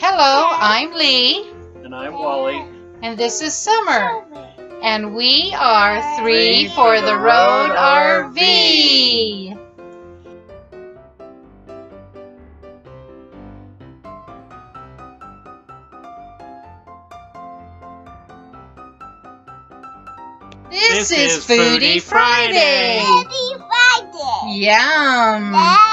Hello, I'm Lee. And I'm Wally. And this is Summer. And we are Three for the Road RV. This is Foodie Friday. Foodie Friday. Yum.